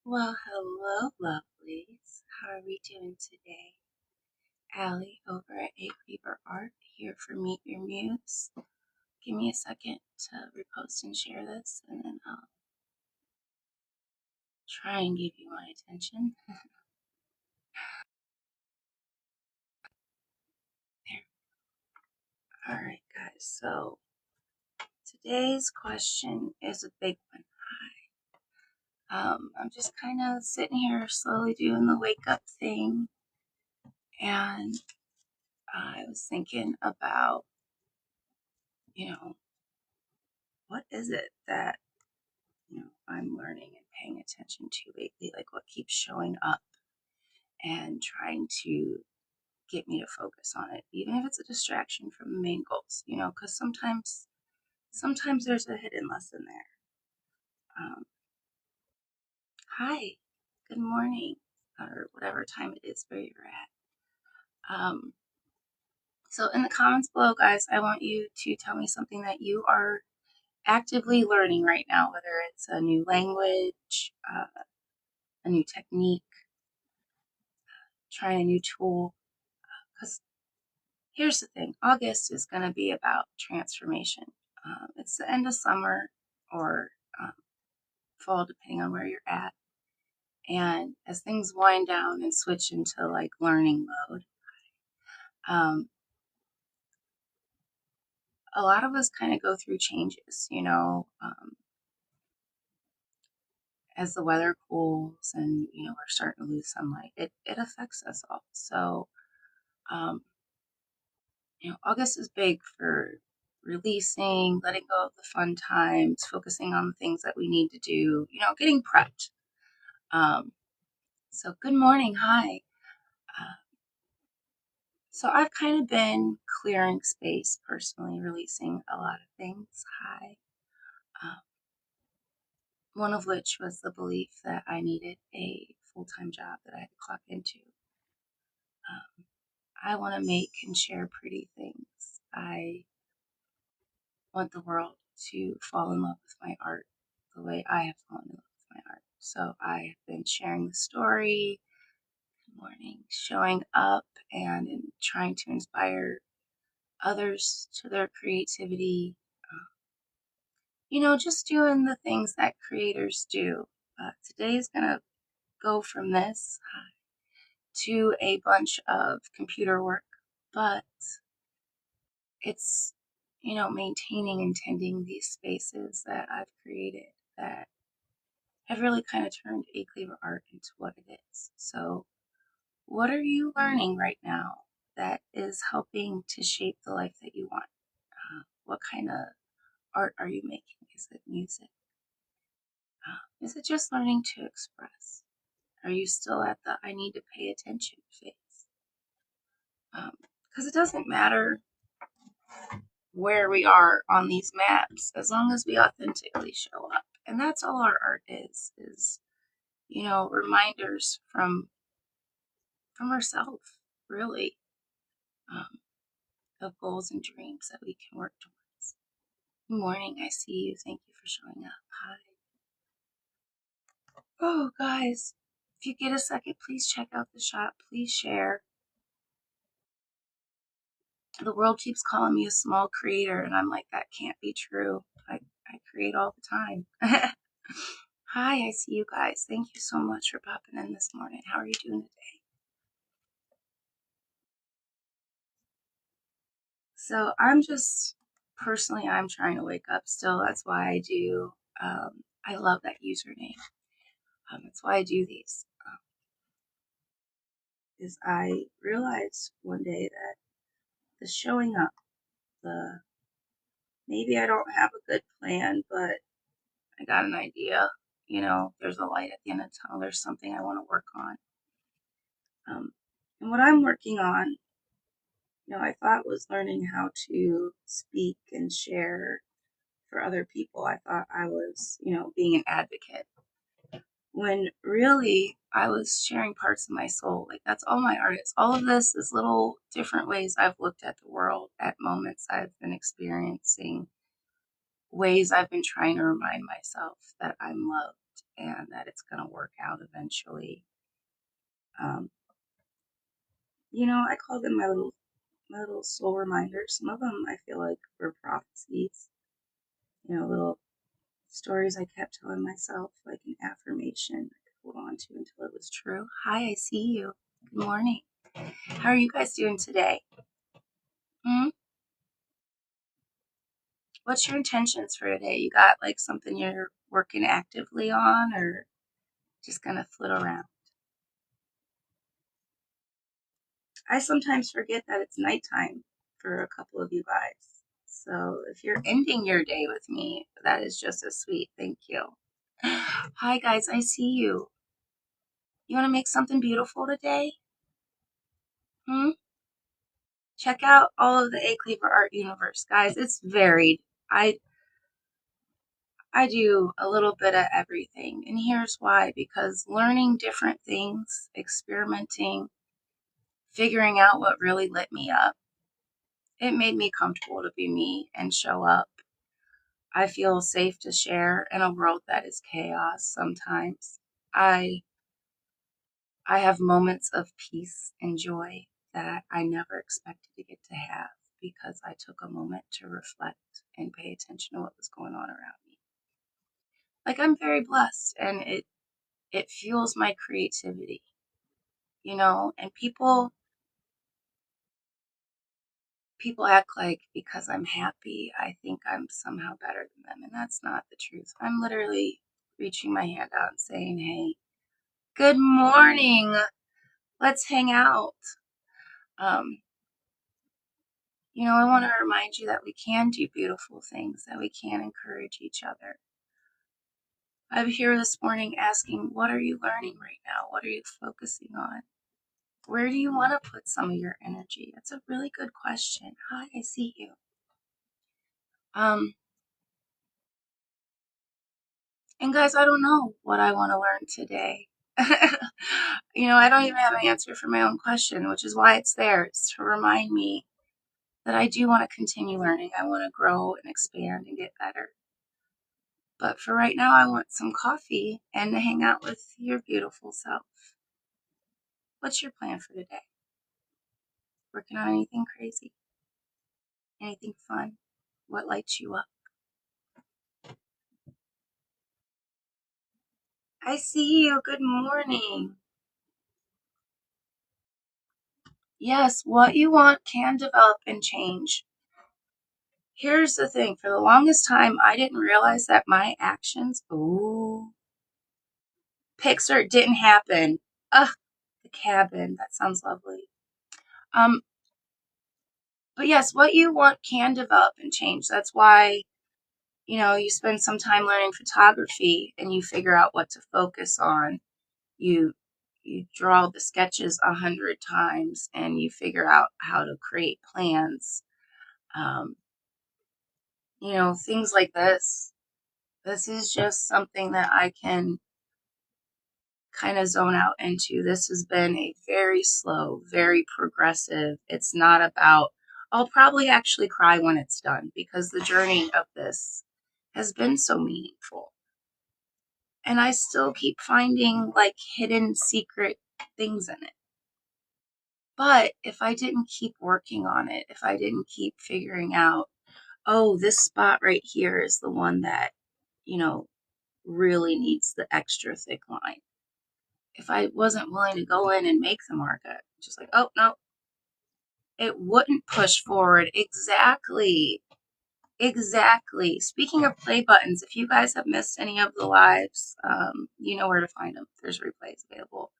Well, hello, lovelies. How are we doing today? Allie over at A Fever Art here for Meet Your Muse. Give me a second to repost and share this, and then I'll try and give you my attention. There. Alright, guys, so today's question is a big one. I'm just kind of sitting here slowly doing the wake up thing, and I was thinking about, you know, what is it that I'm learning and paying attention to lately, like what keeps showing up and trying to get me to focus on it, even if it's a distraction from the main goals, because sometimes there's a hidden lesson there. Hi, good morning, or whatever time it is where you're at. So in the comments below, guys, I want you to tell me something that you are actively learning right now, whether it's a new language, a new technique, trying a new tool. Because here's the thing, August is going to be about transformation. It's the end of summer or fall, depending on where you're at. And as things wind down and switch into like learning mode, a lot of us kind of go through changes, as the weather cools and, we're starting to lose sunlight. It affects us all. So, um, August is big for releasing, letting go of the fun times, focusing on the things that we need to do, getting prepped. So good morning. Hi. Uh, so I've kind of been clearing space personally, releasing a lot of things. Hi. Um, one of which was the belief that I needed a full-time job that I had to clock into. I want to make and share pretty things. I want the world to fall in love with my art the way I have fallen in love with my art. So I have been sharing the story, good morning, showing up and trying to inspire others to their creativity. Just doing the things that creators do. Today is going to go from this to a bunch of computer work, but it's, maintaining and tending these spaces that I've created that have really kind of turned A Cleaver Art into what it is. So, what are you learning right now that is helping to shape the life that you want? What kind of art are you making? Is it music? Is it just learning to express? Are you still at the I need to pay attention phase? Because it doesn't matter where we are on these maps as long as we authentically show up. And that's all our art is reminders from ourselves, really, um, of goals and dreams that we can work towards. Good morning, I see you. Thank you for showing up. Hi. Oh, guys, if you get a second, please check out the shop. Please share. The world keeps calling me a small creator, and I'm like, that can't be true. I create all the time. Hi, I see you guys. Thank you so much for popping in this morning. How are you doing today? So I'm trying to wake up still. That's why I do. I love that username. That's why I do these. Is I realized one day that the showing up, the maybe I don't have a good plan, but I got an idea. There's a light at the end of the tunnel. There's something I want to work on. And what I'm working on, I thought was learning how to speak and share for other people. I thought I was, being an advocate. When really I was sharing parts of my soul. Like that's all my art is. All of this is little different ways I've looked at the world, at moments I've been experiencing, ways I've been trying to remind myself that I'm loved and that it's going to work out eventually. Um, I call them my little soul reminders. Some of them I feel like were prophecies, little stories I kept telling myself, like an affirmation I could hold on to until it was true. Hi, I see you. Good morning. How are you guys doing today? Hmm? What's your intentions for today? You got like something you're working actively on, or just gonna flit around? I sometimes forget that it's nighttime for a couple of you guys. So if you're ending your day with me, that is just as sweet. Thank you. Hi, guys. I see you. You want to make something beautiful today? Hmm? Check out all of the A Cleaver Art universe, guys. It's varied. I I do a little bit of everything. And here's why, because learning different things, experimenting, figuring out what really lit me up, it made me comfortable to be me and show up. I feel safe to share in a world that is chaos sometimes. I I have moments of peace and joy that I never expected to get to have because I took a moment to reflect and pay attention to what was going on around me. Like, I'm very blessed, and it fuels my creativity, and people act like because I'm happy, I think I'm somehow better than them, and that's not the truth. I'm literally reaching my hand out and saying, "Hey, good morning. Let's hang out." Um, I want to remind you that we can do beautiful things, that we can encourage each other. I'm here this morning asking, what are you learning right now? What are you focusing on? Where do you want to put some of your energy? That's a really good question. Hi, I see you. Um, and guys, I don't know what I want to learn today. I don't even have an answer for my own question, which is why it's there. It's to remind me that I do want to continue learning. I want to grow and expand and get better. But for right now, I want some coffee and to hang out with your beautiful self. What's your plan for today? Working on anything crazy? Anything fun? What lights you up? I see you. Good morning. Yes, what you want can develop and change. Here's the thing. For the longest time, I didn't realize that my actions, Pixar didn't happen. Ugh, the cabin. That sounds lovely. Um, but yes, what you want can develop and change. That's why, you spend some time learning photography and you figure out what to focus on. You draw the sketches 100 times and you figure out how to create plans. Um, things like this. This is just something that I can kind of zone out into. This has been a very slow, very progressive. It's not about, I'll probably actually cry when it's done because the journey of this has been so meaningful. And I still keep finding like hidden secret things in it. But if I didn't keep working on it, if I didn't keep figuring out, oh, this spot right here is the one that, you know, really needs the extra thick line. If I wasn't willing to go in and make the market, just like, oh, no, it wouldn't push forward. Exactly. Exactly. Speaking of play buttons, if you guys have missed any of the lives, you know where to find them. There's replays available.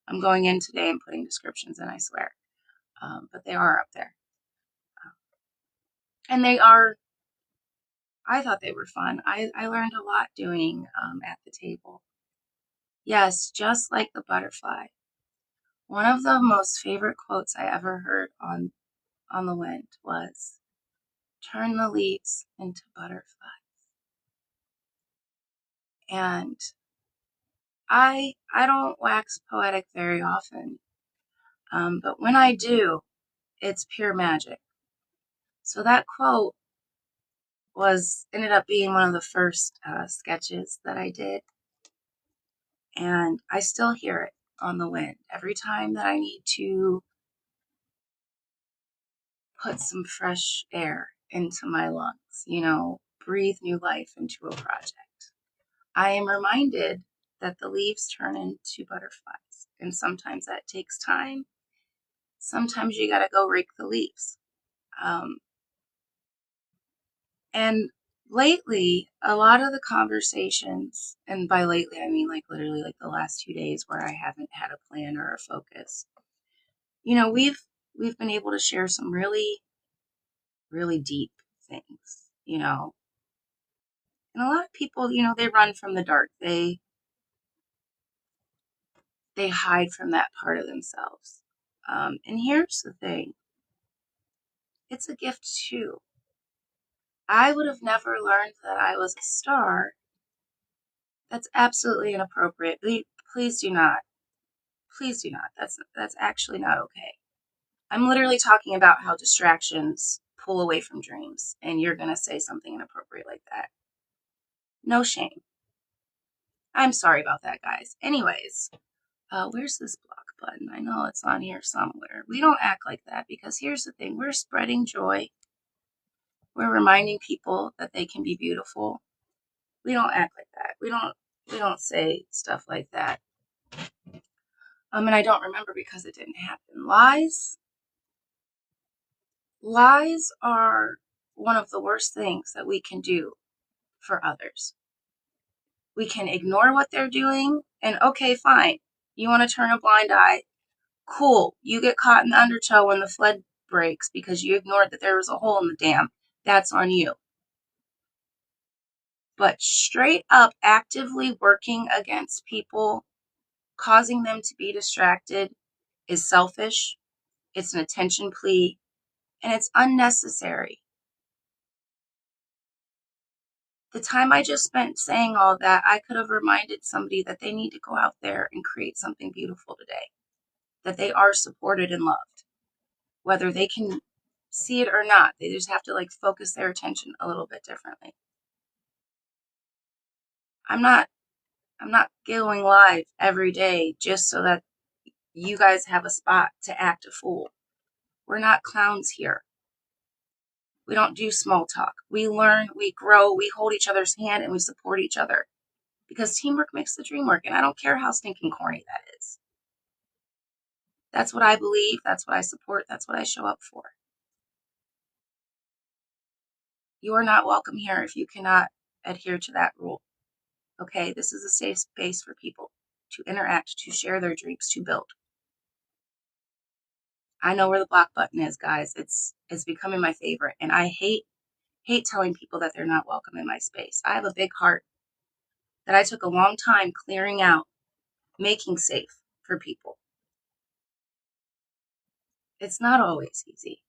I'm going in today and putting descriptions in, I swear. But they are up there. And I thought they were fun. I learned a lot doing at the table. Yes, just like the butterfly. One of the most favorite quotes I ever heard on the wind was, "Turn the leaves into butterflies." And I don't wax poetic very often, but when I do, it's pure magic. So that quote ended up being one of the first sketches that I did. And I still hear it on the wind every time that I need to put some fresh air into my lungs, breathe new life into a project. I am reminded that the leaves turn into butterflies, and sometimes that takes time. Sometimes you got to go rake the leaves. And lately, a lot of the conversations, and by lately, I mean like literally like the last 2 days where I haven't had a plan or a focus, we've been able to share some really, really deep things, and a lot of people, they run from the dark. They hide from that part of themselves. And here's the thing. It's a gift too. I would have never learned that I was a star. That's absolutely inappropriate. Please do not. Please do not. That's actually not okay. I'm literally talking about how distractions pull away from dreams, and you're going to say something inappropriate like that. No shame. I'm sorry about that, guys. Anyways, where's this block button? I know it's on here somewhere. We don't act like that because here's the thing. We're spreading joy. We're reminding people that they can be beautiful. We don't act like that. We don't say stuff like that. And I don't remember because it didn't happen. Lies are one of the worst things that we can do for others. We can ignore what they're doing, and okay, fine. You want to turn a blind eye? Cool. You get caught in the undertow when the flood breaks because you ignored that there was a hole in the dam. That's on you. But straight up actively working against people, causing them to be distracted, is selfish. It's an attention plea, and it's unnecessary. The time I just spent saying all that, I could have reminded somebody that they need to go out there and create something beautiful today, that they are supported and loved, whether they can see it or not. They just have to focus their attention a little bit differently. I'm not going live every day just so that you guys have a spot to act a fool. We're not clowns here. We don't do small talk. We learn, we grow, we hold each other's hand, and we support each other. Because teamwork makes the dream work, and I don't care how stinking corny that is. That's what I believe. That's what I support. That's what I show up for. You are not welcome here if you cannot adhere to that rule. Okay? This is a safe space for people to interact, to share their dreams, to build. I know where the block button is, guys. It's becoming my favorite, and I hate telling people that they're not welcome in my space. I have a big heart that I took a long time clearing out, making safe for people. It's not always easy.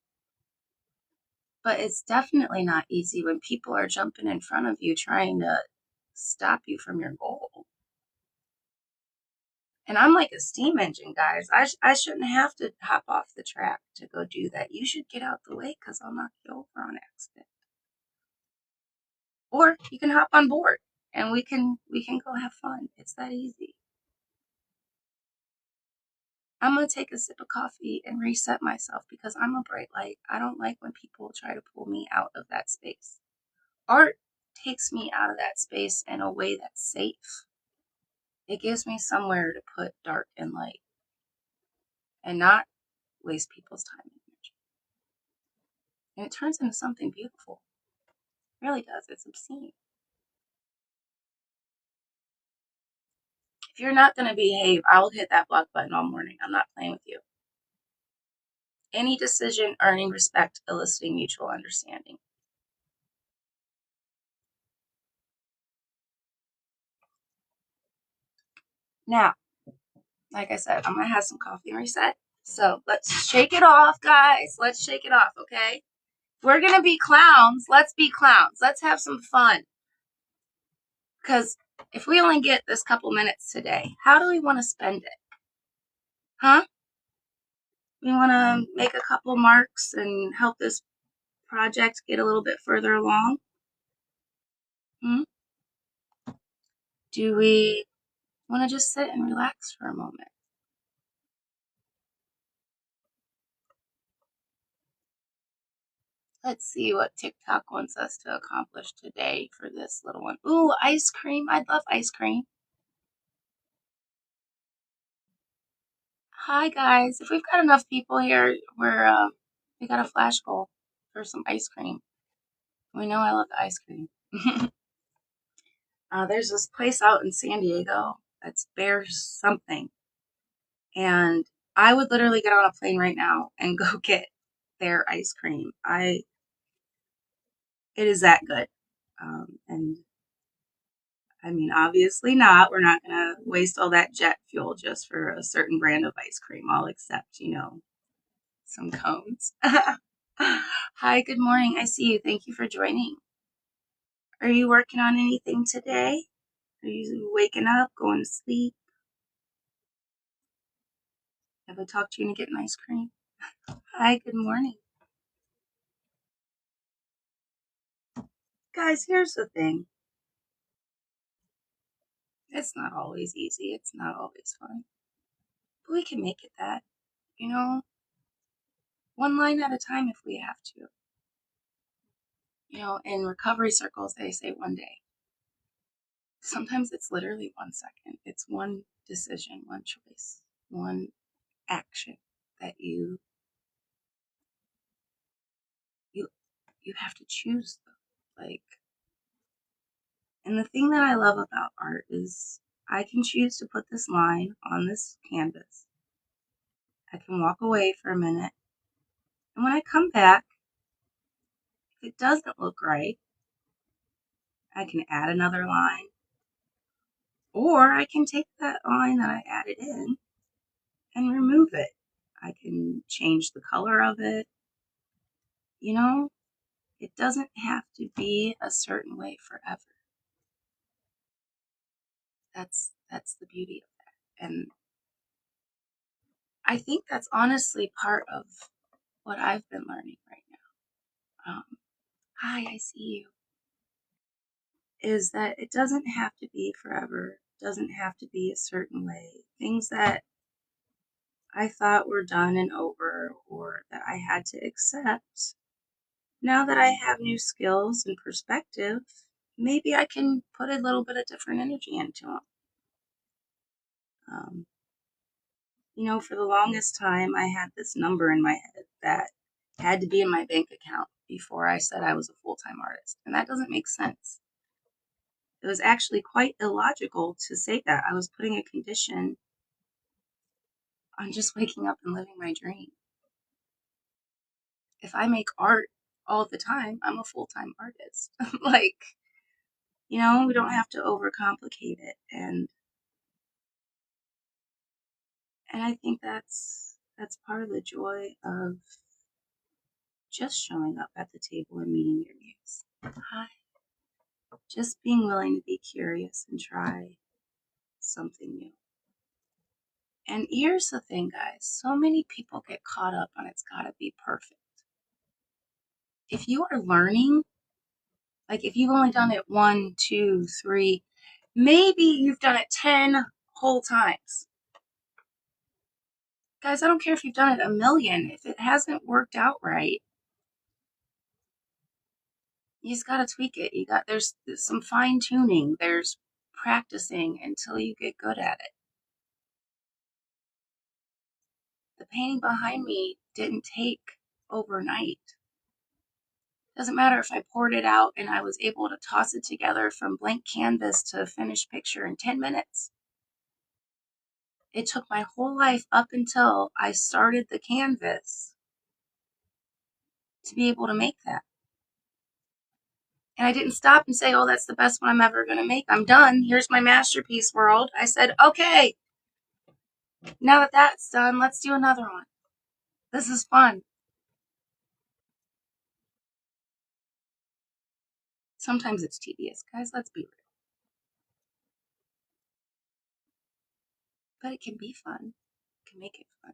But it's definitely not easy when people are jumping in front of you trying to stop you from your goal. And I'm like a steam engine, guys. I shouldn't have to hop off the track to go do that. You should get out the way because I'll knock you over on accident. Or you can hop on board and we can go have fun. It's that easy. I'm going to take a sip of coffee and reset myself because I'm a bright light. I don't like when people try to pull me out of that space. Art takes me out of that space in a way that's safe. It gives me somewhere to put dark and light and not waste people's time and energy. And it turns into something beautiful. It really does. It's obscene. If you're not going to behave, I'll hit that block button all morning. I'm not playing with you. Any decision earning respect, eliciting mutual understanding. Now, like I said, I'm going to have some coffee and reset. So let's shake it off, guys. Let's shake it off, okay? If we're going to be clowns, let's be clowns. Let's have some fun. Because if we only get this couple minutes today, how do we want to spend it? Huh? We want to make a couple marks and help this project get a little bit further along? Do we Want to just sit and relax for a moment. Let's see what TikTok wants us to accomplish today for this little one. Ooh, ice cream. I'd love ice cream. Hi, guys. If we've got enough people here, we got a flash goal for some ice cream. We know I love the ice cream. There's this place out in San Diego that's Bear something. And I would literally get on a plane right now and go get their ice cream. It is that good. And I mean, obviously not. We're not going to waste all that jet fuel just for a certain brand of ice cream. I'll accept, some cones. Hi, good morning. I see you. Thank you for joining. Are you working on anything today? Are you waking up, going to sleep? Have I talked to you and getting ice cream? Hi, good morning. Guys, here's the thing. It's not always easy. It's not always fun. But we can make it that, you know, one line at a time if we have to. In recovery circles, they say one day. Sometimes it's literally 1 second. It's one decision, one choice, one action that you you have to choose. Like, and the thing that I love about art is I can choose to put this line on this canvas. I can walk away for a minute, and when I come back, if it doesn't look right, I can add another line, or I can take that line that I added in and remove it. I can change the color of it. It doesn't have to be a certain way forever. That's the beauty of that. And I think that's honestly part of what I've been learning right now. Hi, I see you. Is that it doesn't have to be forever. It doesn't have to be a certain way. Things that I thought were done and over or that I had to accept. Now that I have new skills and perspective, maybe I can put a little bit of different energy into them. For the longest time, I had this number in my head that had to be in my bank account before I said I was a full-time artist. And that doesn't make sense. It was actually quite illogical to say that. I was putting a condition on just waking up and living my dream. If I make art all the time, I'm a full-time artist. We don't have to overcomplicate it. And I think that's part of the joy of just showing up at the table and meeting your muse. Hi. Just being willing to be curious and try something new. And here's the thing, guys. So many people get caught up on it's gotta be perfect. If you are learning, like if you've only done it 1, 2, 3, maybe you've done it 10 whole times. Guys, I don't care if you've done it 1,000,000. If it hasn't worked out right, you just gotta tweak it. There's some fine tuning. There's practicing until you get good at it. The painting behind me didn't take overnight. Doesn't matter if I poured it out and I was able to toss it together from blank canvas to a finished picture in 10 minutes. It took my whole life up until I started the canvas to be able to make that. And I didn't stop and say, oh, that's the best one I'm ever going to make. I'm done. Here's my masterpiece world. I said, okay, now that that's done, let's do another one. This is fun. Sometimes it's tedious, guys. Let's be real. But it can be fun. It can make it fun.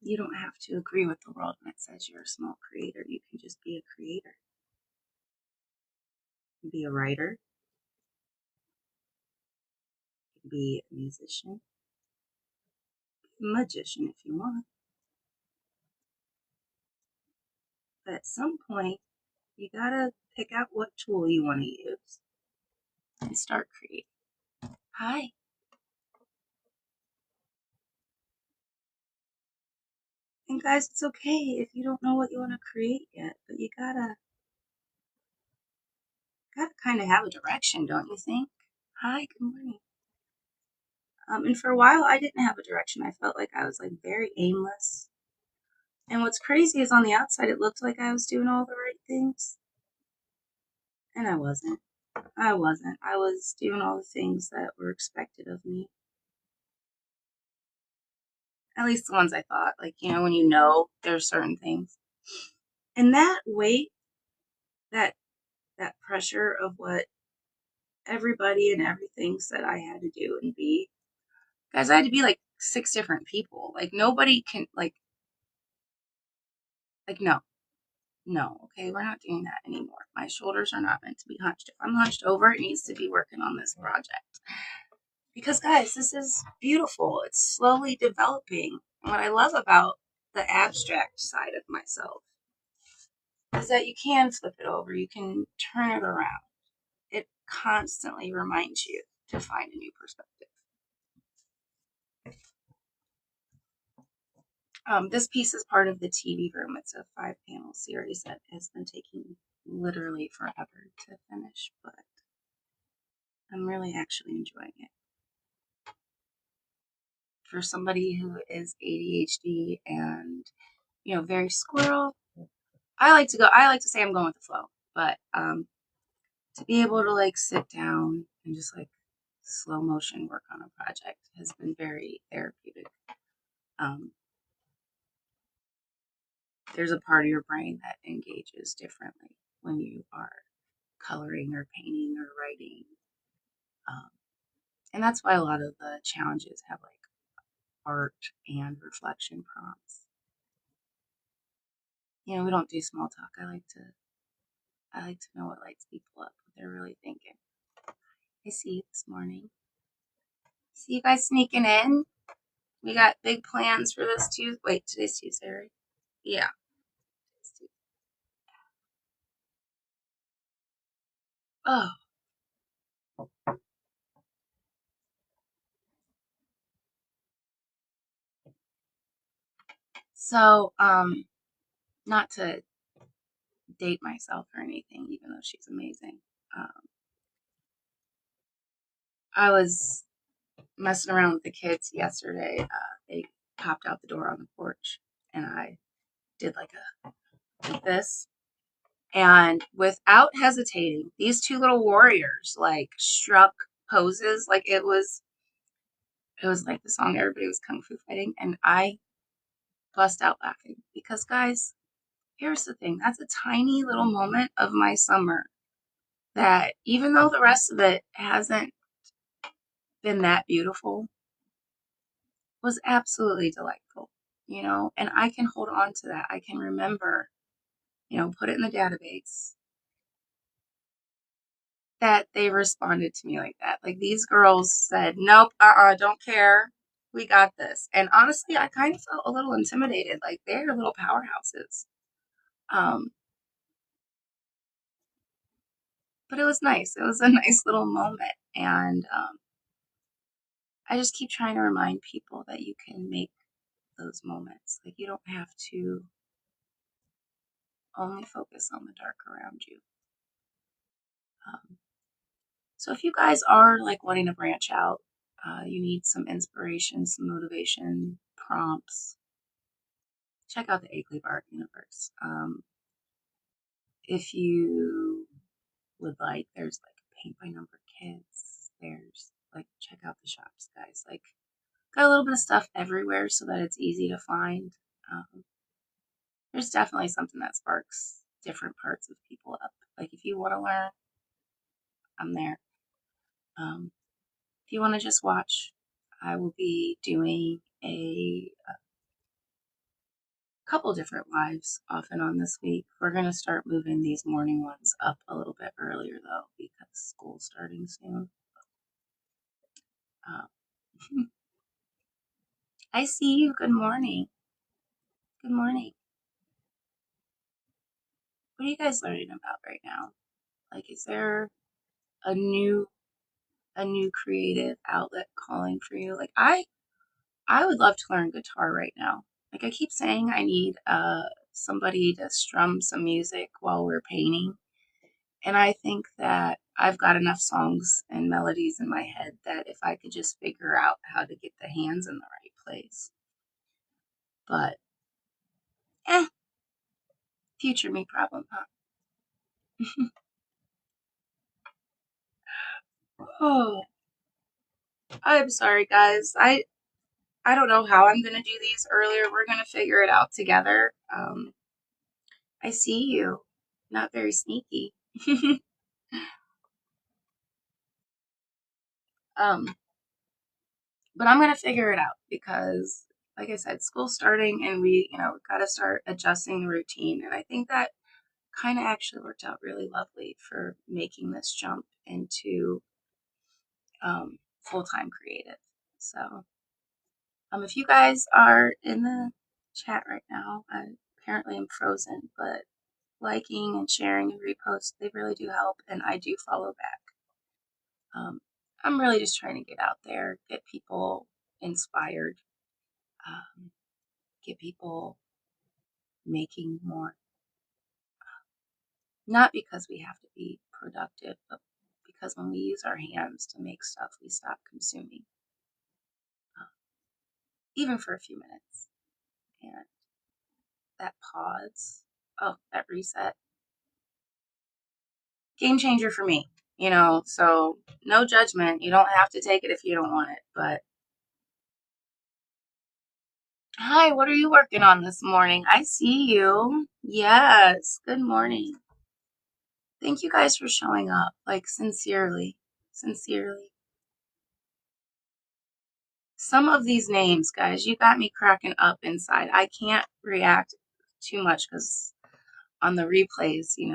You don't have to agree with the world when it says you're a small creator. You can just be a creator. You can be a writer. be a musician, be a magician if you want. But at some point, you gotta pick out what tool you want to use and start creating. Hi. And guys, it's okay if you don't know what you want to create yet, but you gotta kind of have a direction, don't you think? Hi, good morning. And for a while, I didn't have a direction. I felt like I was like very aimless. And what's crazy is on the outside, it looked like I was doing all the right things, and I wasn't. I wasn't. I was doing all the things that were expected of me. At least the ones I thought. Like, when there's certain things. And that weight, that pressure of what everybody and everything said I had to do and be. Guys, I had to be like 6 different people. Like, nobody can, no. No, okay, we're not doing that anymore. My shoulders are not meant to be hunched. If I'm hunched over, it needs to be working on this project. Because, guys, this is beautiful. It's slowly developing. And what I love about the abstract side of myself is that you can flip it over. You can turn it around. It constantly reminds you to find a new perspective. This piece is part of the TV room. It's a 5-panel series that has been taking literally forever to finish, but I'm really actually enjoying it. For somebody who is ADHD and, very squirrel, I like to say I'm going with the flow, but to be able to like sit down and just like slow motion work on a project has been very therapeutic. There's a part of your brain that engages differently when you are coloring or painting or writing. And that's why a lot of the challenges have like art and reflection prompts. We don't do small talk. I like to know what lights people up, what they're really thinking. I see you this morning. See you guys sneaking in. We got big plans for this Tuesday. Wait, today's Tuesday, right? Yeah. Oh. So, not to date myself or anything, even though she's amazing. I was messing around with the kids yesterday. They popped out the door on the porch, and I did like this. And without hesitating, these 2 little warriors like struck poses. Like it was like the song everybody was kung fu fighting, and I bust out laughing because, guys, here's the thing. That's a tiny little moment of my summer that, even though the rest of it hasn't been that beautiful, was absolutely delightful, and I can hold on to that. I can remember, put it in the database that they responded to me like that. Like, these girls said, nope, don't care. We got this. And honestly, I kind of felt a little intimidated. Like, they're little powerhouses. But it was nice. It was a nice little moment. And I just keep trying to remind people that you can make those moments. Like, you don't have to only focus on the dark around you. So if you guys are like wanting to branch out, you need some inspiration, some motivation, prompts, check out the Acleve Art Universe. If you would like, there's like paint by number kits. There's like, check out the shops, guys. Like, got a little bit of stuff everywhere so that it's easy to find. There's definitely something that sparks different parts of people up. Like, if you want to learn, I'm there. If you want to just watch, I will be doing a couple different lives off and on this week. We're going to start moving these morning ones up a little bit earlier, though, because school's starting soon. Um, I see you. Good morning. Good morning. What are you guys learning about right now? Like, is there a new creative outlet calling for you? Like, I would love to learn guitar right now. Like, I keep saying I need somebody to strum some music while we're painting. And I think that I've got enough songs and melodies in my head that if I could just figure out how to get the hands in the right place. But, eh, future me problem, huh? Oh, I'm sorry, guys. I don't know how I'm gonna do these earlier. We're gonna figure it out together. I see you. Not very sneaky. um, but I'm gonna figure it out because, like I said, school's starting and we've got to start adjusting the routine. And I think that kind of actually worked out really lovely for making this jump into full-time creative. So, if you guys are in the chat right now, I apparently am frozen, but liking and sharing and repost, they really do help, and I do follow back. I'm really just trying to get out there, get people inspired, um, get people making more. Not because we have to be productive, but because when we use our hands to make stuff, we stop consuming, uh, even for a few minutes. And that pause, oh, that reset, game changer for me. So no judgment. You don't have to take it if you don't want it. But hi, what are you working on this morning? I see you. Yes, good morning. Thank you guys for showing up, like sincerely, sincerely. Some of these names, guys, you got me cracking up inside. I can't react too much because on the replays, they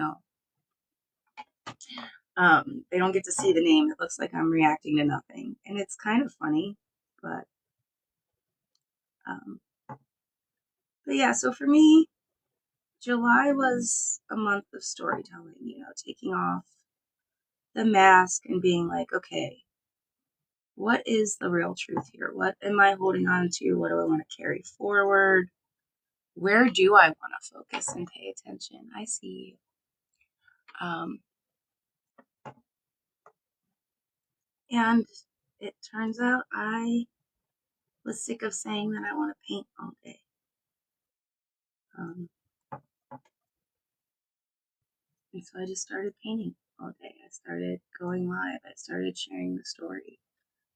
don't get to see the name. It looks like I'm reacting to nothing, and it's kind of funny, but um, yeah. So for me, July was a month of storytelling. Taking off the mask and being like, okay, what is the real truth here? What am I holding on to? What do I want to carry forward? Where do I want to focus and pay attention? I see. Um, and it turns out I was sick of saying that I want to paint all day. Um, and so I just started painting all day. I started going live. I started sharing the story.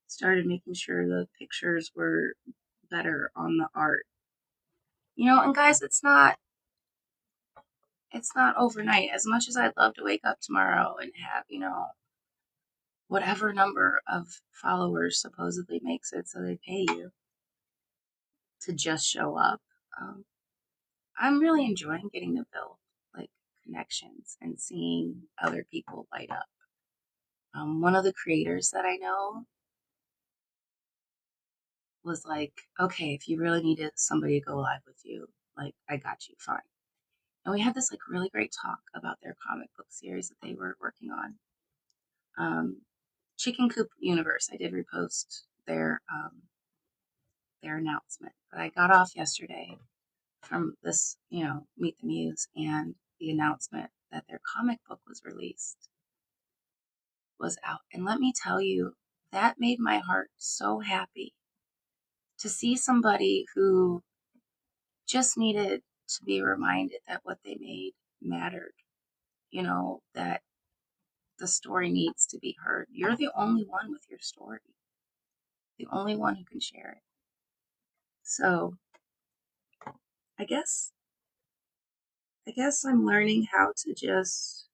Started making sure the pictures were better on the art. And guys, it's not overnight. As much as I'd love to wake up tomorrow and have, whatever number of followers supposedly makes it so they pay you to just show up. Um, I'm really enjoying getting to build like connections and seeing other people light up. One of the creators that I know was like, okay, if you really needed somebody to go live with you, like, I got you, fine. And we had this like really great talk about their comic book series that they were working on. Chicken Coop Universe. I did repost their announcement, but I got off yesterday from this, Meet the Muse, and the announcement that their comic book was out. And let me tell you, that made my heart so happy to see somebody who just needed to be reminded that what they made mattered, that the story needs to be heard. You're the only one with your story, the only one who can share it. So I guess I'm learning how to just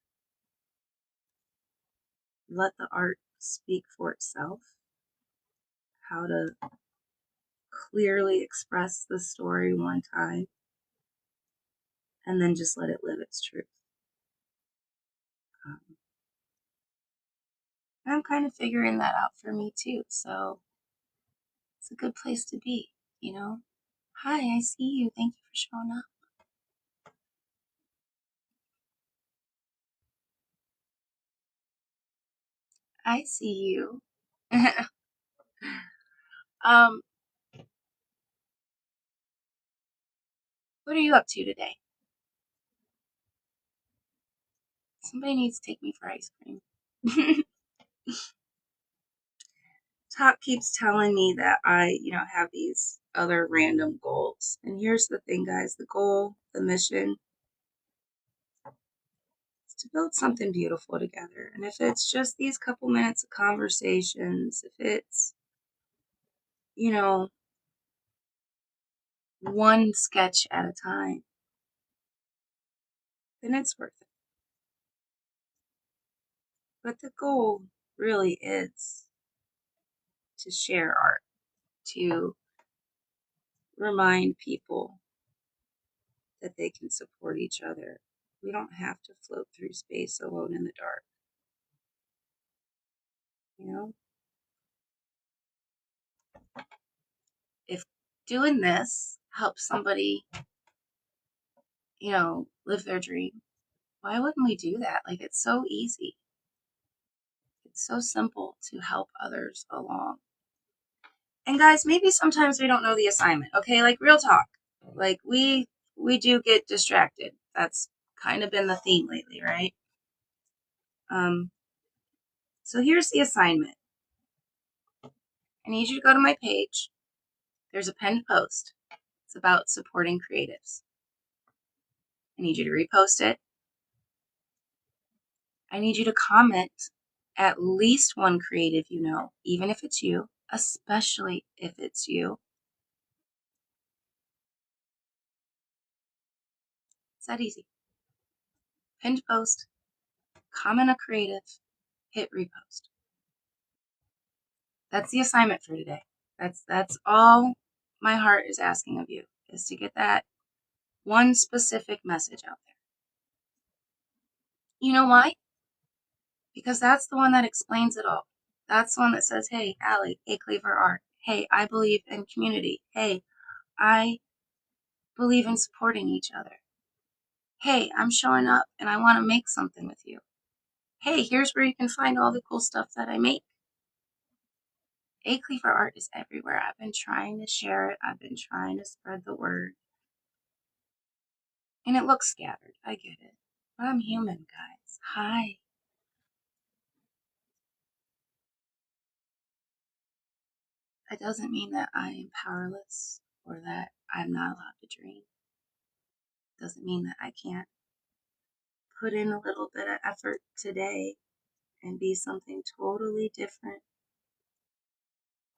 let the art speak for itself, how to clearly express the story one time, and then just let it live its truth. Um, And I'm kind of figuring that out for me too. So it's a good place to be, you know? Hi, I see you. Thank you for showing up. I see you. um, what are you up to today? Somebody needs to take me for ice cream. Talk keeps telling me that I, have these other random goals. And here's the thing, guys, the goal, the mission is to build something beautiful together. And if it's just these couple minutes of conversations, if it's, you know, one sketch at a time, then it's worth it. But the goal really is to share art, to remind people that they can support each other. We don't have to float through space alone in the dark, you know? If doing this helps somebody, live their dream, why wouldn't we do that? Like, it's so easy. It's so simple to help others along. And guys, maybe sometimes we don't know the assignment, okay? Like, real talk. Like, we do get distracted. That's kind of been the theme lately, right? So here's the assignment. I need you to go to my page. There's a pinned post. It's about supporting creatives. I need you to repost it. I need you to comment at least one creative you know, even if it's you, especially if it's you. It's that easy. Pinned post, comment a creative, hit repost. That's the assignment for today. That's all my heart is asking of you, is to get that one specific message out there. You know why? Because that's the one that explains it all. That's the one that says, hey, Allie, A Cleaver Art. Hey, I believe in community. Hey, I believe in supporting each other. Hey, I'm showing up and I want to make something with you. Hey, here's where you can find all the cool stuff that I make. A Cleaver Art is everywhere. I've been trying to share it. I've been trying to spread the word. And it looks scattered. I get it. But I'm human, guys. Hi. That doesn't mean that I am powerless or that I'm not allowed to dream. It doesn't mean that I can't put in a little bit of effort today and be something totally different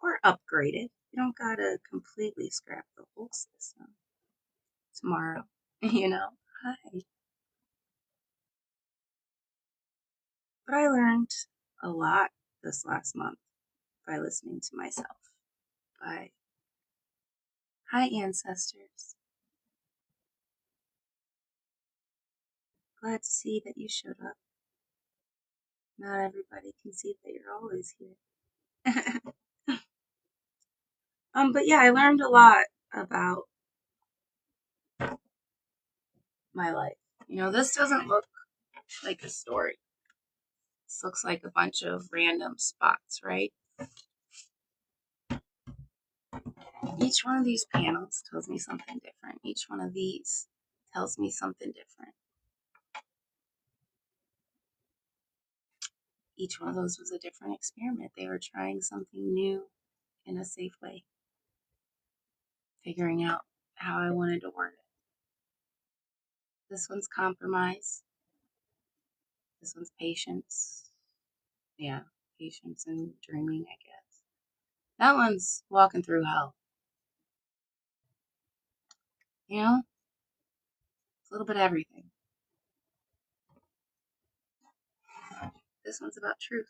or upgraded. You don't gotta completely scrap the whole system tomorrow, Hi. But I learned a lot this last month by listening to myself. By Hi, ancestors. Glad to see that you showed up. Not everybody can see that you're always here. But yeah, I learned a lot about my life. This doesn't look like a story. This looks like a bunch of random spots, right? Each one of these panels tells me something different. Each one of these tells me something different. Each one of those was a different experiment. They were trying something new in a safe way, figuring out how I wanted to word it. This one's compromise. This one's patience. Yeah, patience and dreaming, I guess. That one's walking through hell. It's a little bit of everything. This one's about truth.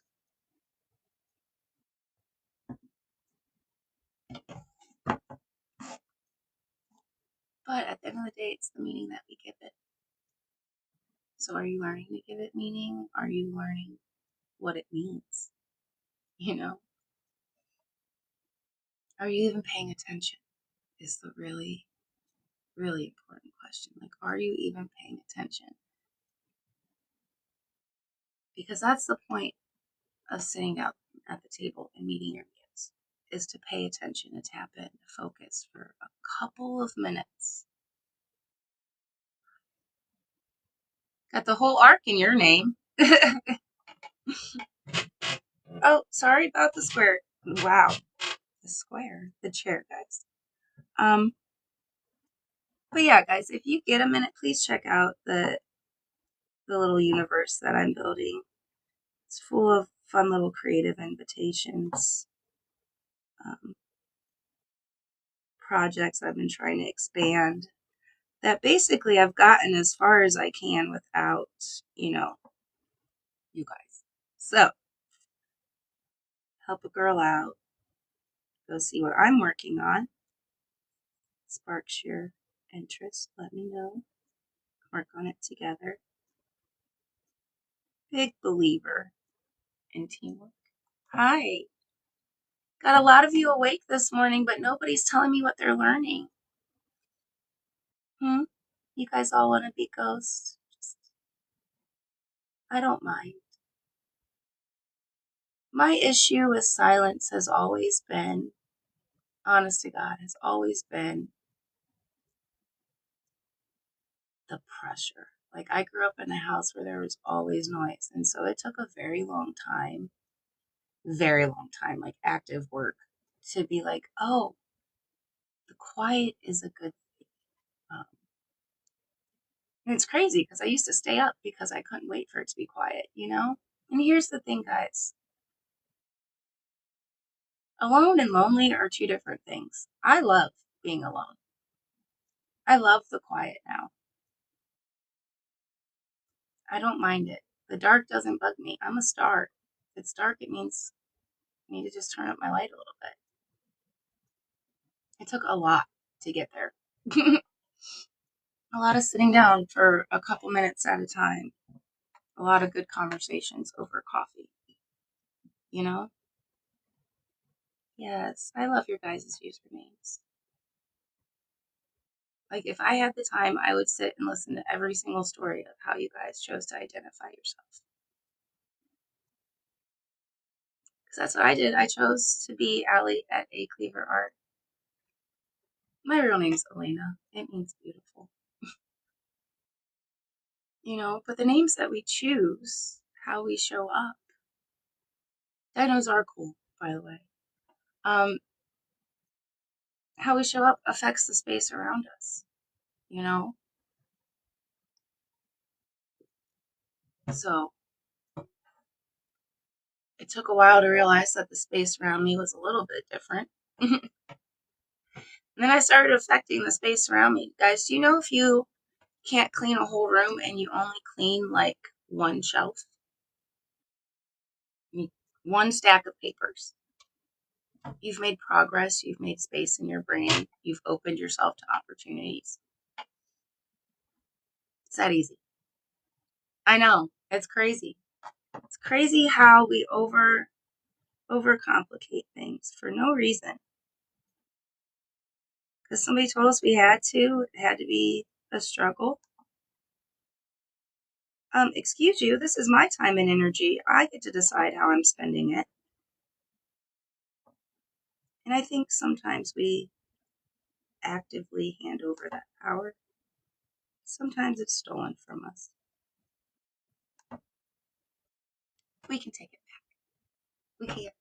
But at the end of the day, it's the meaning that we give it. So are you learning to give it meaning? Are you learning what it means? You know, are you even paying attention? Is the really, really important question. Like, are you even paying attention? Because that's the point of sitting down at the table and meeting your muse, is to pay attention, to tap in, to focus for a couple of minutes. Got the whole arc in your name. Oh, sorry about the square. Wow, the square, the chair, guys. But yeah, guys, if you get a minute, please check out the little universe that I'm building. It's full of fun little creative invitations, um, projects I've been trying to expand, that basically I've gotten as far as I can without, you know, you guys. So, help a girl out. Go see what I'm working on. Sparks your interest. Let me know. Work on it together. Big believer in teamwork. Hi. Got a lot of you awake this morning, but nobody's telling me what they're learning. You guys all want to be ghosts? I don't mind. My issue with silence has always been, honest to God, has always been the pressure. Like, I grew up in a house where there was always noise. And so it took a very long time, like active work, to be like, oh, the quiet is a good thing. And it's crazy because I used to stay up because I couldn't wait for it to be quiet, you know? And here's the thing, guys. Alone and lonely are two different things. I love being alone. I love the quiet now. I don't mind it. The dark doesn't bug me. I'm a star. If it's dark, it means I need to just turn up my light a little bit. It took a lot to get there. A lot of sitting down for a couple minutes at a time. A lot of good conversations over coffee. You know? Yes, I love your guys' usernames. Like, if I had the time, I would sit and listen to every single story of how you guys chose to identify yourself. Because that's what I did. I chose to be Allie at A Cleaver Art. My real name's Elena. It means beautiful. You know, but the names that we choose, how we show up. Dinos are cool, by the way. How we show up affects the space around us, you know? So it took a while to realize that the space around me was a little bit different. And then I started affecting the space around me. Guys, do you know if you can't clean a whole room and you only clean like one shelf? One stack of papers. You've made progress, you've made space in your brain, you've opened yourself to opportunities. It's that easy. I know, it's crazy. It's crazy how we overcomplicate things for no reason. Because somebody told us we had to. It had to be a struggle. Excuse you, this is my time and energy. I get to decide how I'm spending it. And I think sometimes we actively hand over that power. Sometimes it's stolen from us. We can take it back. We can,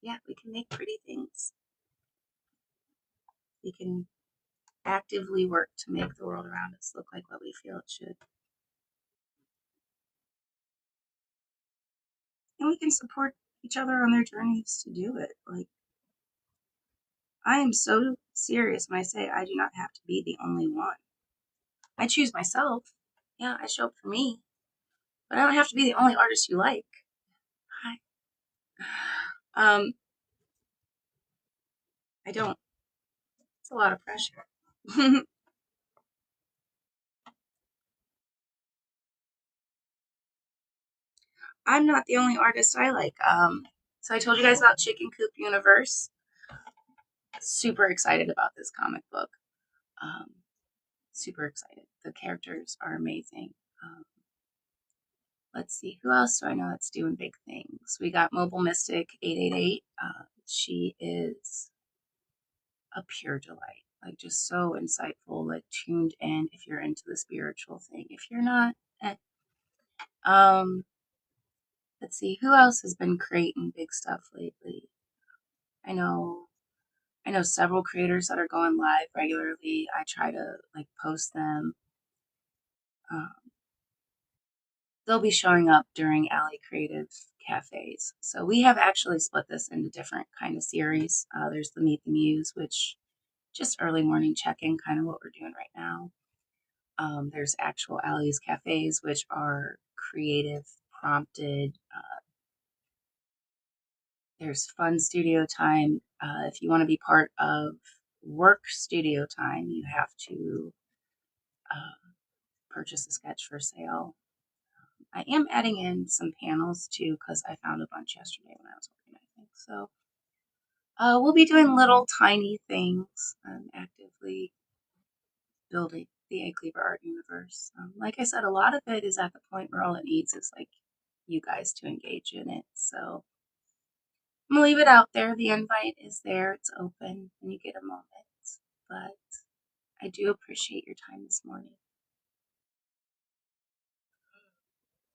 yeah, we can make pretty things. We can actively work to make the world around us look like what we feel it should. And we can support each other on their journeys to do it. Like, I am so serious when I say I do not have to be the only one. I choose myself. Yeah, I show up for me. But I don't have to be the only artist you like. Hi. I don't. It's a lot of pressure. I'm not the only artist I like. So I told you guys about Chicken Coop Universe. Super excited about this comic book. Um, Super excited. The characters are amazing. Let's see, who else do I know that's doing big things? We got Mobile Mystic 888. She is a pure delight. Like, just so insightful, like tuned in if you're into the spiritual thing. If you're not, eh. Let's see, who else has been creating big stuff lately? I know several creators that are going live regularly. I try to like post them. Um, they'll be showing up during Alley Creative Cafes. So we have actually split this into different kind of series. There's the Meet the Muse, which just early morning check-in, kind of what we're doing right now. There's actual Alley's Cafes, which are creative, prompted. There's fun studio time. If you want to be part of work studio time, you have to purchase a sketch for sale. I am adding in some panels too because I found a bunch yesterday when I was organizing. So we'll be doing little tiny things, actively building the Egg Cleaver art universe. Like I said, a lot of it is at the point where all it needs is like you guys to engage in it. So I'm gonna leave it out there. The invite is there. It's open when you get a moment. But I do appreciate your time this morning.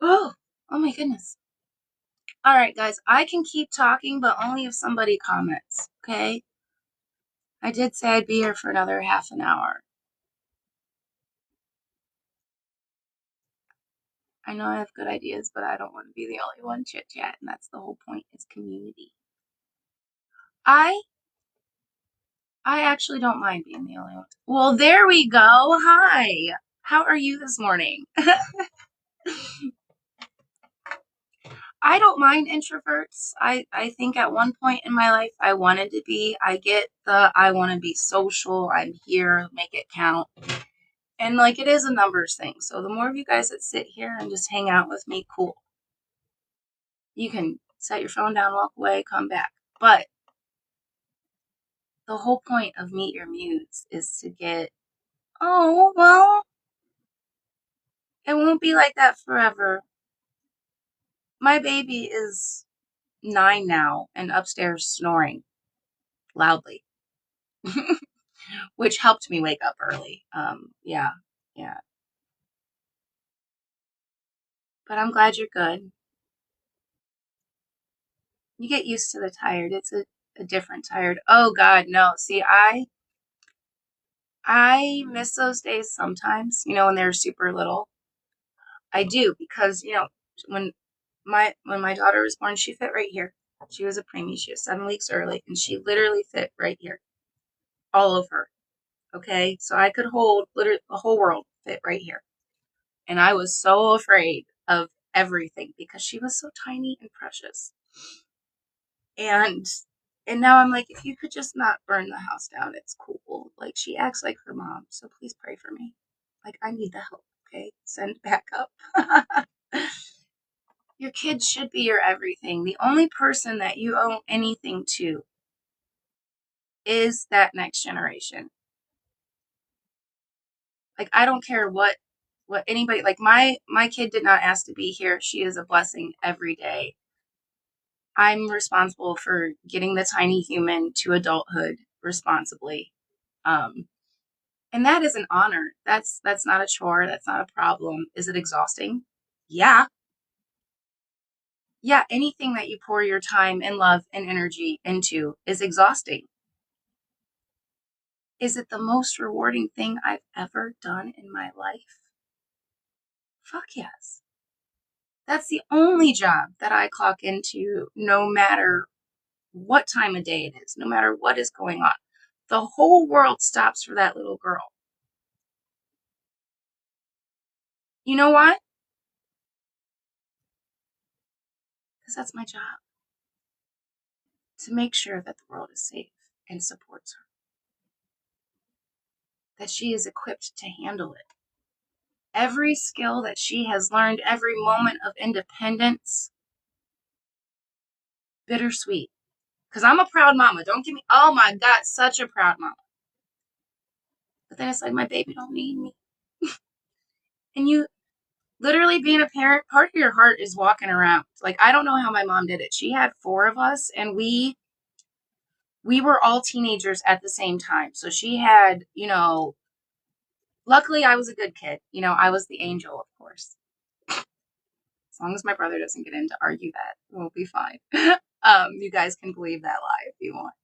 Oh my goodness. All right, guys, I can keep talking, but only if somebody comments, okay? I did say I'd be here for another half an hour. I know I have good ideas, but I don't want to be the only one chit-chat, and that's the whole point, is community. I actually don't mind being the only one. Well, there we go. Hi. How are you this morning? I don't mind introverts. I think at one point in my life I wanted to be. I get I want to be social. I'm here, make it count. And like it is a numbers thing. So the more of you guys that sit here and just hang out with me, cool. You can set your phone down, walk away, come back. But the whole point of Meet Your Muse is to get, oh, well, it won't be like that forever. My baby is 9 now and upstairs snoring loudly, which helped me wake up early. Yeah. But I'm glad you're good. You get used to the tired. It's a different tired. Oh God, no. See, I miss those days sometimes, when they were super little. I do because, when my daughter was born, she fit right here. She was a preemie. She was 7 weeks early, and she literally fit right here, all of her. Okay, so I could hold literally the whole world fit right here, and I was so afraid of everything because she was so tiny and precious. And now I'm like, if you could just not burn the house down, it's cool. Like, she acts like her mom, so please pray for me. Like, I need the help. Okay, send back up. Your kids should be your everything. The only person that you owe anything to is that next generation. Like, I don't care what anybody, like, my kid did not ask to be here. She is a blessing every day. I'm responsible for getting the tiny human to adulthood responsibly. And that is an honor. That's not a chore. That's not a problem. Is it exhausting? Yeah. Yeah, anything that you pour your time and love and energy into is exhausting. Is it the most rewarding thing I've ever done in my life? Fuck yes. That's the only job that I clock into, no matter what time of day it is, no matter what is going on. The whole world stops for that little girl. You know why? Because that's my job. To make sure that the world is safe and supports her. That she is equipped to handle it. Every skill that she has learned, every moment of independence, bittersweet. Because I'm a proud mama. Don't give me, oh my God, such a proud mama. But then it's like, my baby don't need me. And you, literally being a parent, part of your heart is walking around. Like, I don't know how my mom did it. She had four of us, and we were all teenagers at the same time. So she had, luckily I was a good kid. I was the angel, of course. As long as my brother doesn't get in to argue that, we'll be fine. You guys can believe that lie if you want.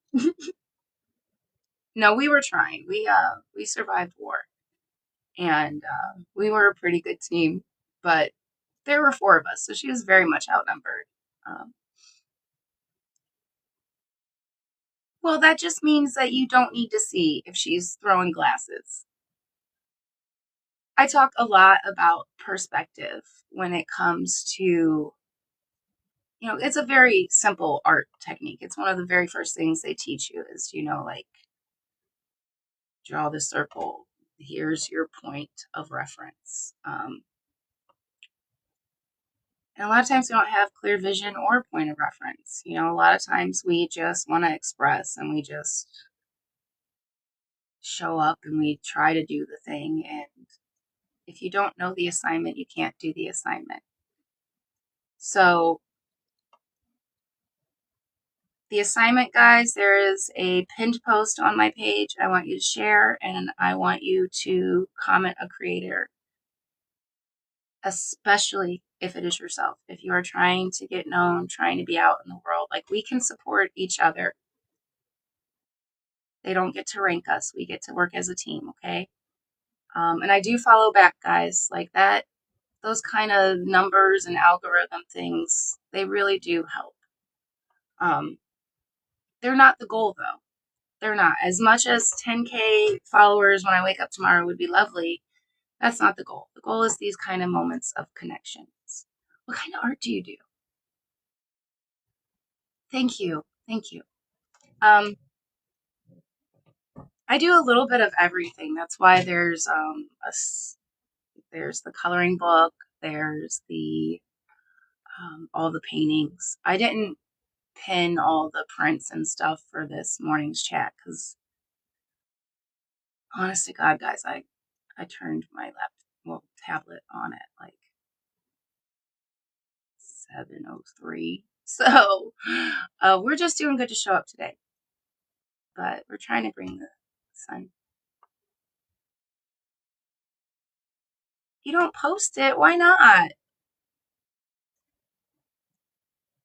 No, we were trying. We survived war, and we were a pretty good team, but there were four of us, so she was very much outnumbered. Um, well, that just means that you don't need to see if she's throwing glasses. I talk a lot about perspective when it comes to, it's a very simple art technique. It's one of the very first things they teach you is, like, draw the circle. Here's your point of reference. And a lot of times we don't have clear vision or point of reference. A lot of times we just want to express and we just show up and we try to do the thing. And if you don't know the assignment, you can't do the assignment. So the assignment, guys, there is a pinned post on my page I want you to share, and I want you to comment a creator, especially if it is yourself. If you are trying to get known, trying to be out in the world, like, we can support each other. They don't get to rank us. We get to work as a team, okay? And I do follow back, guys. Like that, those kind of numbers and algorithm things, they really do help. They're not the goal, though. They're not. As much as 10K followers when I wake up tomorrow would be lovely, that's not the goal. The goal is these kind of moments of connections. What kind of art do you do? Thank you. Thank you. I do a little bit of everything. That's why there's the coloring book, there's the all the paintings. I didn't pin all the prints and stuff for this morning's chat because, honest to God, guys, I turned my tablet on at like 7:03. So we're just doing good to show up today, but we're trying to bring the sun. You don't post it. Why not?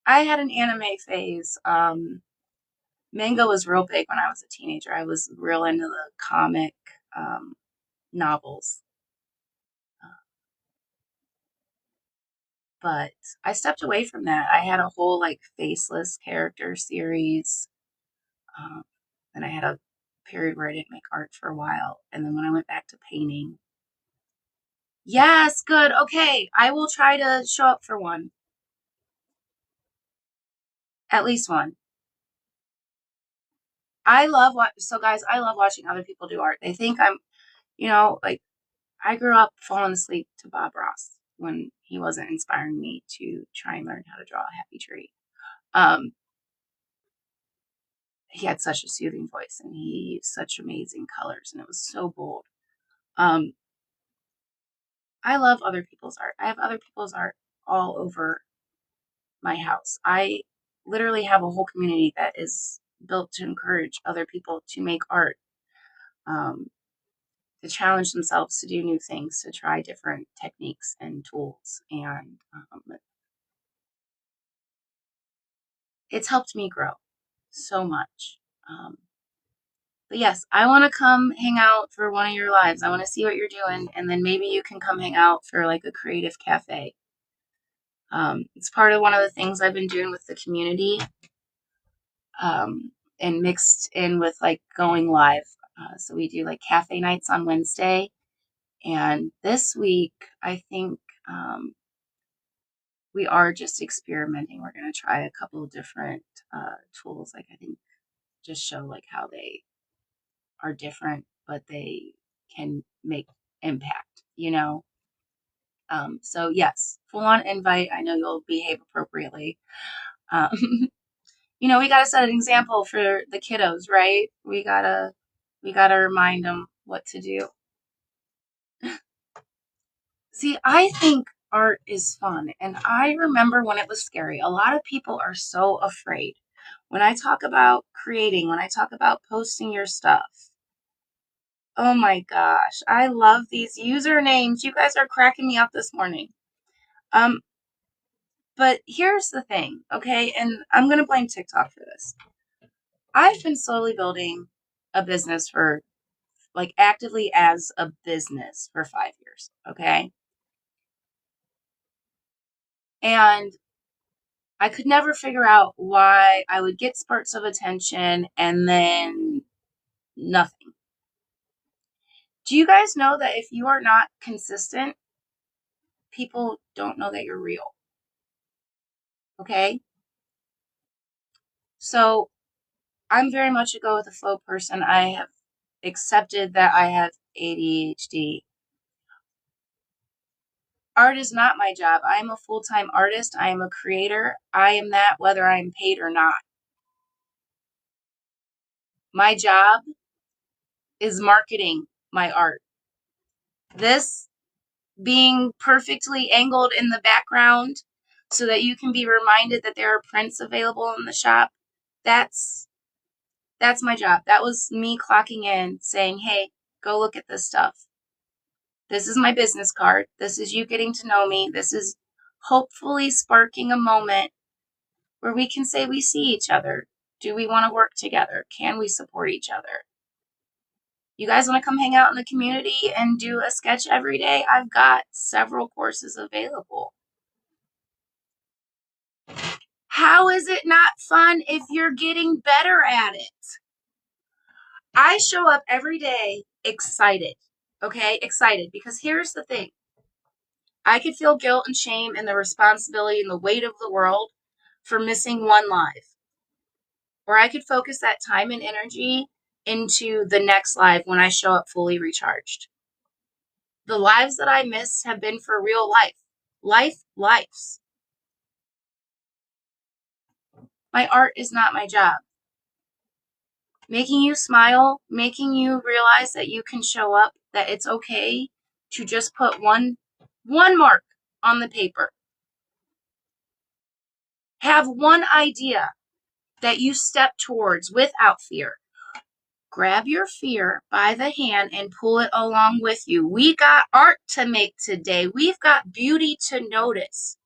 I had an anime phase. Manga was real big when I was a teenager. I was real into the comic novels. But I stepped away from that. I had a whole like faceless character series. Um, and I had a period where I didn't make art for a while. And then when I went back to painting, yes, good. Okay, I will try to show up for one. At least one. So guys, I love watching other people do art. They think I'm, like, I grew up falling asleep to Bob Ross when he wasn't inspiring me to try and learn how to draw a happy tree. He had such a soothing voice and he used such amazing colors and it was so bold. I love other people's art. I have other people's art all over my house. I literally have a whole community that is built to encourage other people to make art, to challenge themselves to do new things, to try different techniques and tools. And it's helped me grow so much. But yes, I want to come hang out for one of your lives. I want to see what you're doing, and then maybe you can come hang out for like a creative cafe. It's part of one of the things I've been doing with the community, and mixed in with like going live. So we do like cafe nights on Wednesday, and this week I think we are just experimenting. We're going to try a couple of different tools. Like, I think just show like how they are different, but they can make impact, So yes, full on invite. I know you'll behave appropriately. Um, We got to set an example for the kiddos, right? We got to remind them what to do. See, I think art is fun, and I remember when it was scary. A lot of people are so afraid. When I talk about creating, when I talk about posting your stuff, oh my gosh, I love these usernames. You guys are cracking me up this morning. Um, but here's the thing, okay? And I'm gonna blame TikTok for this. I've been slowly building a business for like actively as a business for 5 years, okay? And I could never figure out why I would get spurts of attention and then nothing. Do you guys know that if you are not consistent, people don't know that you're real? Okay? So I'm very much a go with the flow person. I have accepted that I have ADHD. Art is not my job. I am a full-time artist. I am a creator. I am that whether I'm paid or not. My job is marketing my art. This being perfectly angled in the background so that you can be reminded that there are prints available in the shop. That's my job. That was me clocking in saying, "Hey, go look at this stuff. This is my business card. This is you getting to know me. This is hopefully sparking a moment where we can say we see each other. Do we want to work together? Can we support each other? You guys want to come hang out in the community and do a sketch every day? I've got several courses available. How is it not fun if you're getting better at it? I show up every day excited, okay? Excited, because here's the thing. I could feel guilt and shame and the responsibility and the weight of the world for missing one live. Or I could focus that time and energy into the next live when I show up fully recharged. The lives that I miss have been for real life. Lives. My art is not my job. Making you smile, making you realize that you can show up, that it's okay to just put one mark on the paper. Have one idea that you step towards without fear. Grab your fear by the hand and pull it along with you. We got art to make today. We've got beauty to notice.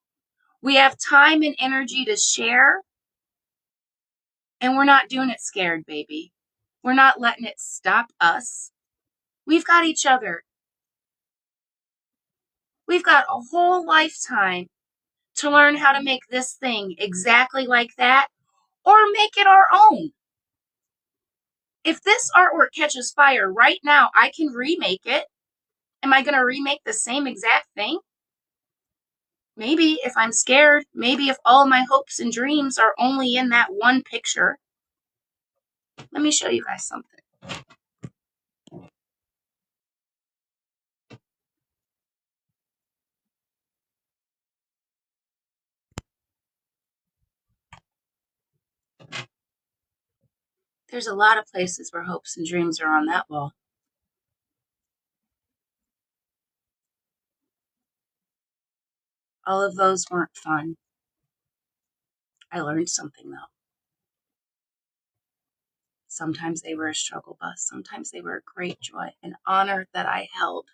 We have time and energy to share, and we're not doing it scared, baby. We're not letting it stop us. We've got each other. We've got a whole lifetime to learn how to make this thing exactly like that or make it our own. If this artwork catches fire right now, I can remake it. Am I going to remake the same exact thing? Maybe if I'm scared, maybe if all my hopes and dreams are only in that one picture. Let me show you guys something. There's a lot of places where hopes and dreams are on that wall. All of those weren't fun. I learned something though. Sometimes they were a struggle bus. Sometimes they were a great joy, an honor that I held,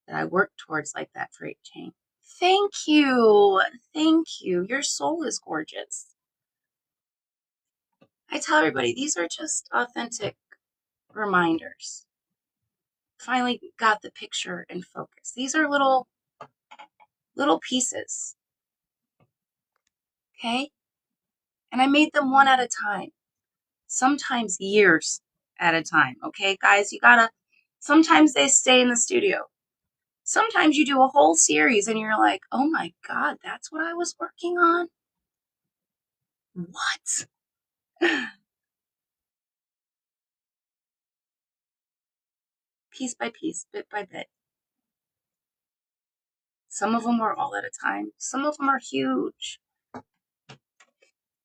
that I worked towards like that freight train. Thank you. Thank you. Your soul is gorgeous. I tell everybody, these are just authentic reminders. Finally got the picture in focus. These are little pieces. Okay? And I made them one at a time. Sometimes years at a time. Okay, guys, sometimes they stay in the studio. Sometimes you do a whole series and you're like, oh my God, that's what I was working on? What? Piece by piece, bit by bit. Some of them were all at a time. Some of them are huge.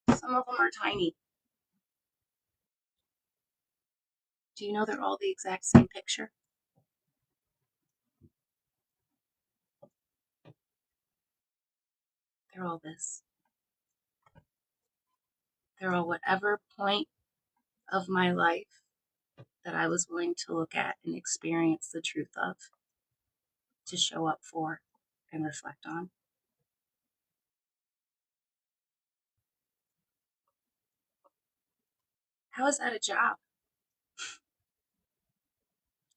Some of them are tiny. Do you know they're all the exact same picture? They're all this. They're all whatever point of my life that I was willing to look at and experience the truth of, to show up for and reflect on. How is that a job?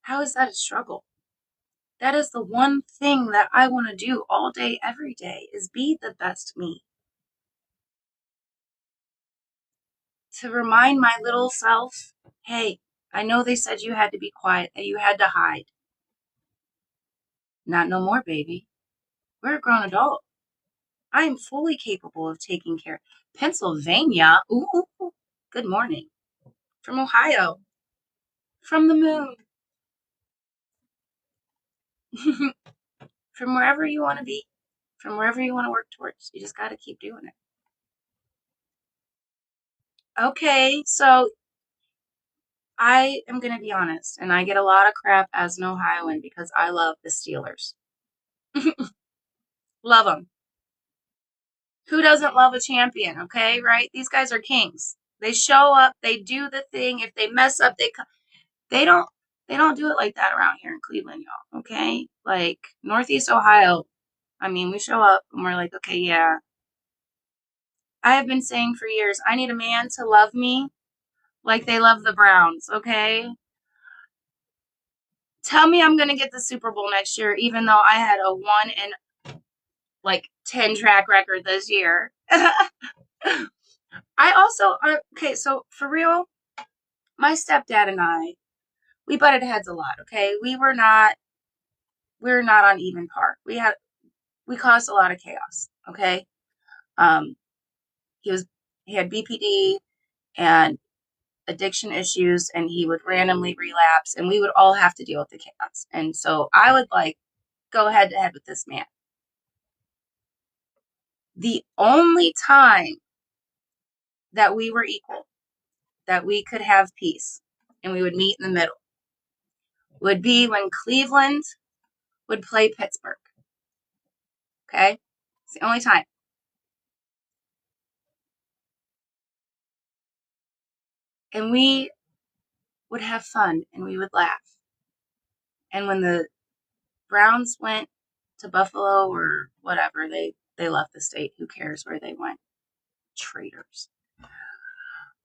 How is that a struggle? That is the one thing that I want to do all day, every day, is be the best me. To remind my little self, hey, I know they said you had to be quiet, that you had to hide. Not no more, baby. We're a grown adult. I am fully capable of taking care. Pennsylvania? Ooh, good morning. From Ohio. From the moon. From wherever you want to be. From wherever you want to work towards. You just got to keep doing it. Okay, so I am going to be honest, and I get a lot of crap as an Ohioan because I love the Steelers. Love them. Who doesn't love a champion, okay, right? These guys are kings. They show up, they do the thing. If they mess up, they don't they don't do it like that around here in Cleveland, y'all, okay? Like Northeast Ohio, I mean, we show up and we're like, okay, yeah. I have been saying for years, I need a man to love me like they love the Browns, okay? Tell me I'm going to get the Super Bowl next year, even though I had a 1-10 track record this year. I also, okay, so for real, my stepdad and I, we butted heads a lot, okay? We were not on even par. We caused a lot of chaos, okay? Um, he had BPD and addiction issues, and he would randomly relapse, and we would all have to deal with the chaos. And so I would go head to head with this man. The only time that we were equal, that we could have peace, and we would meet in the middle, would be when Cleveland would play Pittsburgh. Okay? It's the only time. And we would have fun and we would laugh. And when the Browns went to Buffalo or whatever, they left the state. Who cares where they went? Traitors.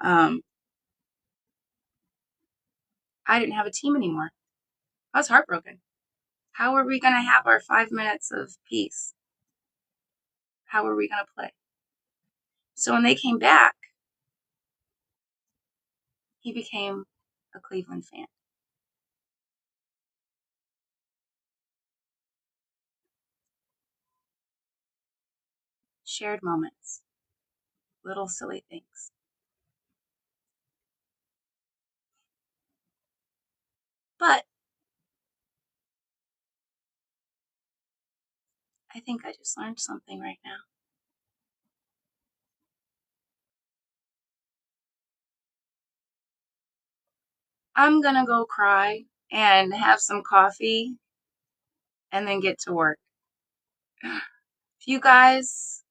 I didn't have a team anymore. I was heartbroken. How are we going to have our 5 minutes of peace? How are we going to play? So when they came back, he became a Cleveland fan. Shared moments, little silly things. But I think I just learned something right now. I'm going to go cry and have some coffee and then get to work. If you guys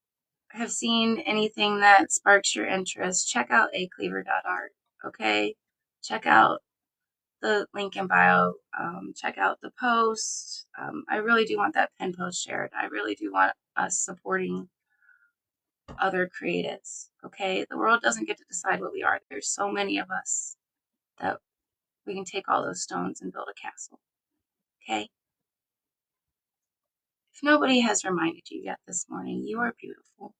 have seen anything that sparks your interest, check out acleaver.art, okay? Check out the link in bio. Check out the post. I really do want that pin post shared. I really do want us supporting other creatives, okay? The world doesn't get to decide what we are. There's so many of us that we can take all those stones and build a castle, okay? If nobody has reminded you yet this morning, you are beautiful,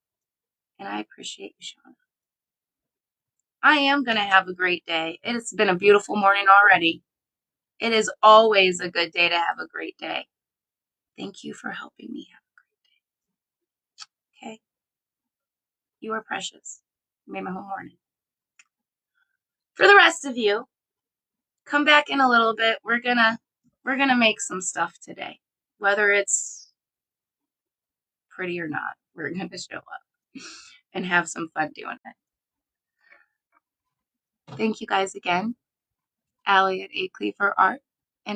and I appreciate you, Shauna. I am going to have a great day. It has been a beautiful morning already. It is always a good day to have a great day. Thank you for helping me have a great day. Okay? You are precious. You made my whole morning. For the rest of you, come back in a little bit. We're gonna make some stuff today. Whether it's pretty or not, we're gonna show up. and have some fun doing it. Thank you guys again. Allie at A Cleaver Art.